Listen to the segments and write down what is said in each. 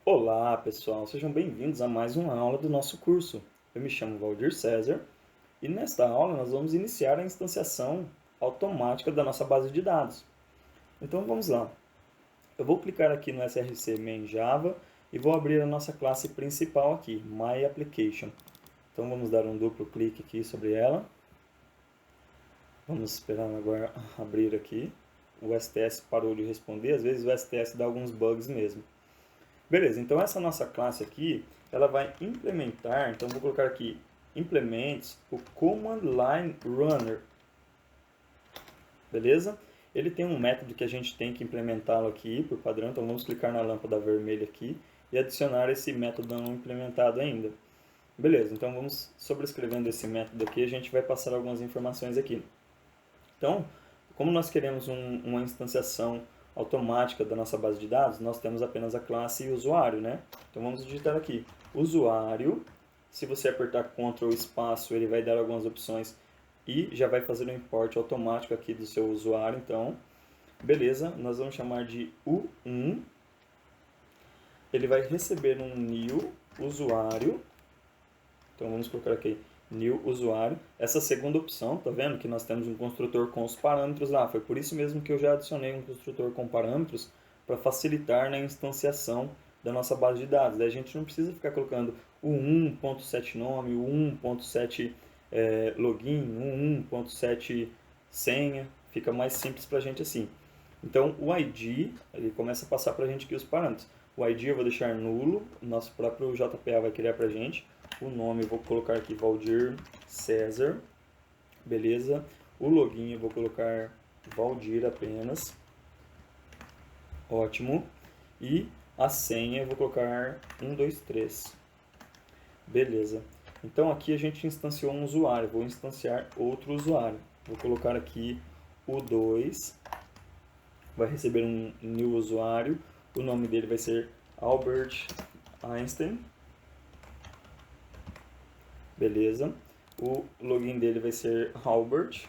Olá, pessoal, sejam bem-vindos a mais uma aula do nosso curso. Eu me chamo Valdir César e nesta aula nós vamos iniciar a instanciação automática da nossa base de dados. Então vamos lá. Eu vou clicar aqui no src main Java e vou abrir a nossa classe principal aqui, MyApplication. Então vamos dar um duplo clique aqui sobre ela. Vamos esperar agora abrir aqui. O STS parou de responder, às vezes o STS dá alguns bugs mesmo. Beleza, então essa nossa classe aqui, ela vai implementar, então vou colocar aqui, implements, o Command Line Runner, beleza? Ele tem um método que a gente tem que implementá-lo aqui por padrão, então vamos clicar na lâmpada vermelha aqui e adicionar esse método não implementado ainda. Beleza, então vamos sobrescrevendo esse método aqui, a gente vai passar algumas informações aqui. Então, como nós queremos uma instanciação automática da nossa base de dados, nós temos apenas a classe usuário, né? Então vamos digitar aqui, usuário. Se você apertar Ctrl espaço, ele vai dar algumas opções e já vai fazer um import automático aqui do seu usuário. Então, beleza, nós vamos chamar de U1. Ele vai receber um new usuário. Então vamos colocar aqui new usuário. Essa segunda opção, tá vendo que nós temos um construtor com os parâmetros lá. Foi por isso mesmo que eu já adicionei um construtor com parâmetros para facilitar na instanciação da nossa base de dados. Daí a gente não precisa ficar colocando o 1.7 nome, o 1.7 login, o 1.7 senha. Fica mais simples para a gente assim. Então o ID, ele começa a passar para a gente aqui os parâmetros. O ID eu vou deixar nulo, o nosso próprio JPA vai criar para a gente. O nome eu vou colocar aqui Valdir César, beleza? O login eu vou colocar Valdir apenas, ótimo. E a senha eu vou colocar 123, beleza. Então aqui a gente instanciou um usuário, vou instanciar outro usuário. Vou colocar aqui o 2, vai receber um new usuário, o nome dele vai ser Albert Einstein. Beleza. O login dele vai ser Albert.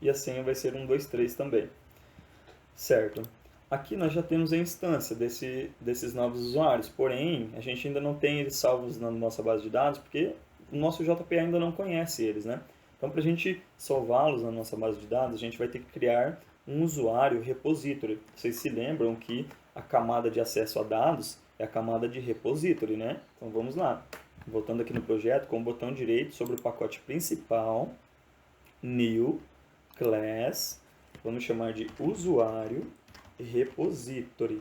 E a senha vai ser 123 também. Certo. Aqui nós já temos a instância desses novos usuários. Porém, a gente ainda não tem eles salvos na nossa base de dados, porque o nosso JPA ainda não conhece eles, né? Então, para a gente salvá-los na nossa base de dados, a gente vai ter que criar um usuário repository. Vocês se lembram que a camada de acesso a dados é a camada de repository, né? Então, vamos lá. Voltando aqui no projeto, com o botão direito sobre o pacote principal, New, Class, vamos chamar de usuário repository.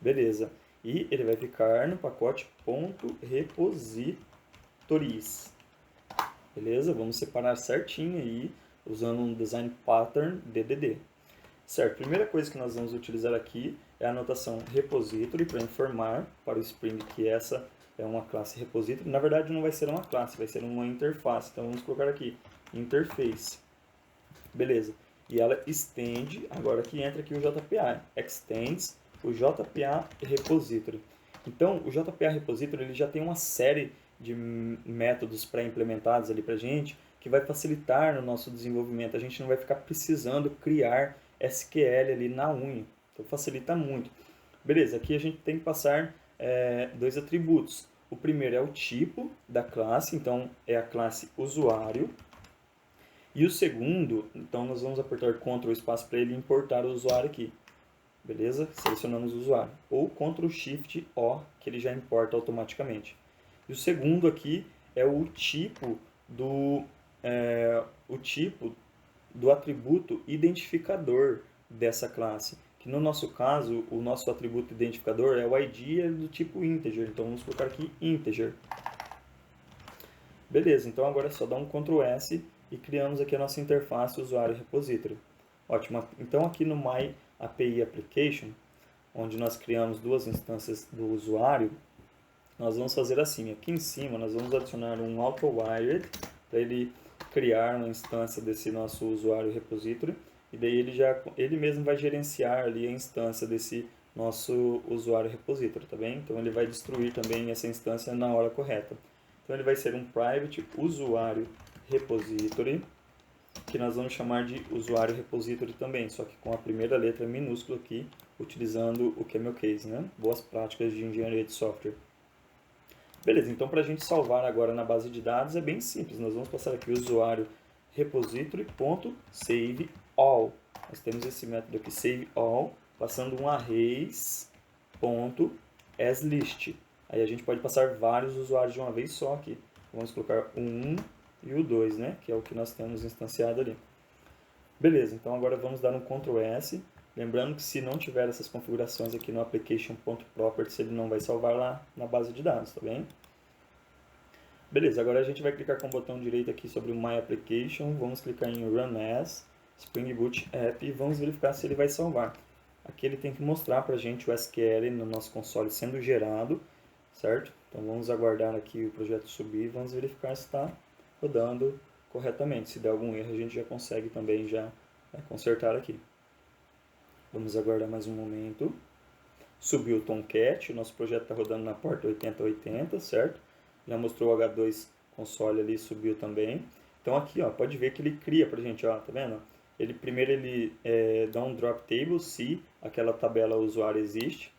Beleza. E ele vai ficar no pacote .repositories. Beleza? Vamos separar certinho aí, usando um design pattern DDD. Certo, primeira coisa que nós vamos utilizar aqui é a anotação repository para informar para o Spring que essa é uma classe repository. Na verdade não vai ser uma classe, vai ser uma interface. Então vamos colocar aqui interface. Beleza. E ela estende, agora que entra aqui o JPA, extends o JPA repository. Então o JPA repository ele já tem uma série de métodos pré-implementados ali para a gente que vai facilitar no nosso desenvolvimento. A gente não vai ficar precisando criar SQL ali na unha. Então facilita muito. Beleza, aqui a gente tem que passar dois atributos. O primeiro é o tipo da classe, então é a classe usuário. E o segundo, então nós vamos apertar Ctrl espaço para ele importar o usuário aqui. Beleza? Selecionamos o usuário. Ou Ctrl Shift O, que ele já importa automaticamente. E o segundo aqui é o tipo do atributo identificador dessa classe. Que no nosso caso, o nosso atributo identificador é o ID do tipo integer. Então vamos colocar aqui integer. Beleza, então agora é só dar um Ctrl S e criamos aqui a nossa interface usuário repository. Ótimo, então aqui no My API Application, onde nós criamos duas instâncias do usuário, nós vamos fazer assim, aqui em cima nós vamos adicionar um AutoWired para ele criar uma instância desse nosso usuário repository e daí ele mesmo vai gerenciar ali a instância desse nosso usuário repository, tá bem? Então ele vai destruir também essa instância na hora correta. Então ele vai ser um private usuário repository que nós vamos chamar de usuário repository também, só que com a primeira letra minúscula aqui, utilizando o camel case, né? Boas práticas de engenharia de software. Beleza, então para a gente salvar agora na base de dados é bem simples. Nós vamos passar aqui o usuário repository.saveAll. Nós temos esse método aqui, saveAll, passando um arrays.asList. Aí a gente pode passar vários usuários de uma vez só aqui. Vamos colocar o 1 e o 2, né? Que é o que nós temos instanciado ali. Beleza, então agora vamos dar um Ctrl S. Lembrando que se não tiver essas configurações aqui no application.properties, ele não vai salvar lá na base de dados, tá bem? Beleza, agora a gente vai clicar com o botão direito aqui sobre o My Application, vamos clicar em Run As, Spring Boot App e vamos verificar se ele vai salvar. Aqui ele tem que mostrar para a gente o SQL no nosso console sendo gerado, certo? Então vamos aguardar aqui o projeto subir e vamos verificar se está rodando corretamente. Se der algum erro a gente já consegue também já consertar aqui. Vamos aguardar mais um momento. Subiu o Tomcat, o nosso projeto está rodando na porta 8080, certo? Já mostrou o H2 console ali, subiu também. Então aqui, ó, pode ver que ele cria pra gente, ó, tá vendo? Primeiro ele dá um drop table se aquela tabela usuário existe.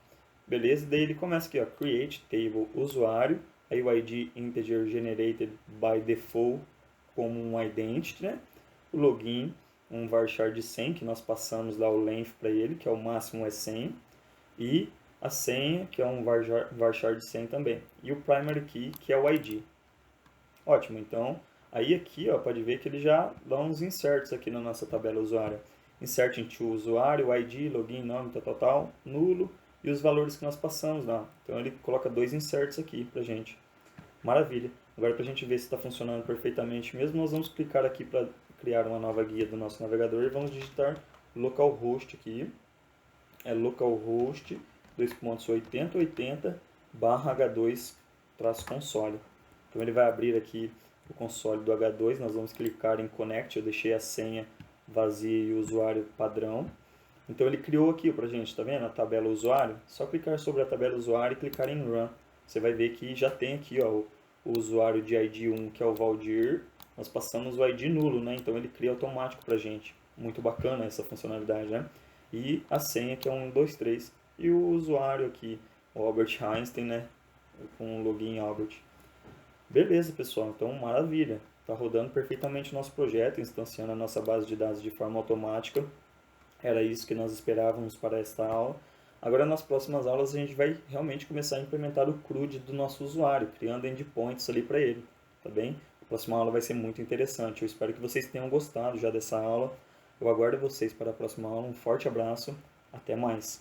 Beleza? Daí ele começa aqui, ó, create table usuário, aí o ID integer generated by default como um identity, né? O login, um varchar de 100, que nós passamos lá o length para ele, que é o máximo é 100, e a senha, que é um varchar de 100 também, e o primary key, que é o ID. Ótimo, então, aí aqui, ó, pode ver que ele já dá uns inserts aqui na nossa tabela usuário. Insert into usuário, ID, login, nome, tal, nulo, e os valores que nós passamos lá. Então ele coloca 2 inserts aqui pra gente. Maravilha. Agora para a gente ver se está funcionando perfeitamente mesmo, nós vamos clicar aqui para criar uma nova guia do nosso navegador e vamos digitar localhost aqui. É localhost 2.8080/H2-console. Então ele vai abrir aqui o console do H2, nós vamos clicar em Connect, eu deixei a senha vazia e o usuário padrão. Então ele criou aqui pra gente, tá vendo? A tabela usuário. Só clicar sobre a tabela usuário e clicar em Run. Você vai ver que já tem aqui, ó, o usuário de ID 1, que é o Valdir. Nós passamos o ID nulo, né? Então ele cria automático pra gente. Muito bacana essa funcionalidade, né? E a senha, que é 123. E o usuário aqui, o Albert Einstein, né? Com o login Albert. Beleza, pessoal. Então, maravilha. Está rodando perfeitamente o nosso projeto, instanciando a nossa base de dados de forma automática. Era isso que nós esperávamos para esta aula. Agora, nas próximas aulas, a gente vai realmente começar a implementar o CRUD do nosso usuário, criando endpoints ali para ele, tá bem? A próxima aula vai ser muito interessante. Eu espero que vocês tenham gostado já dessa aula. Eu aguardo vocês para a próxima aula. Um forte abraço. Até mais.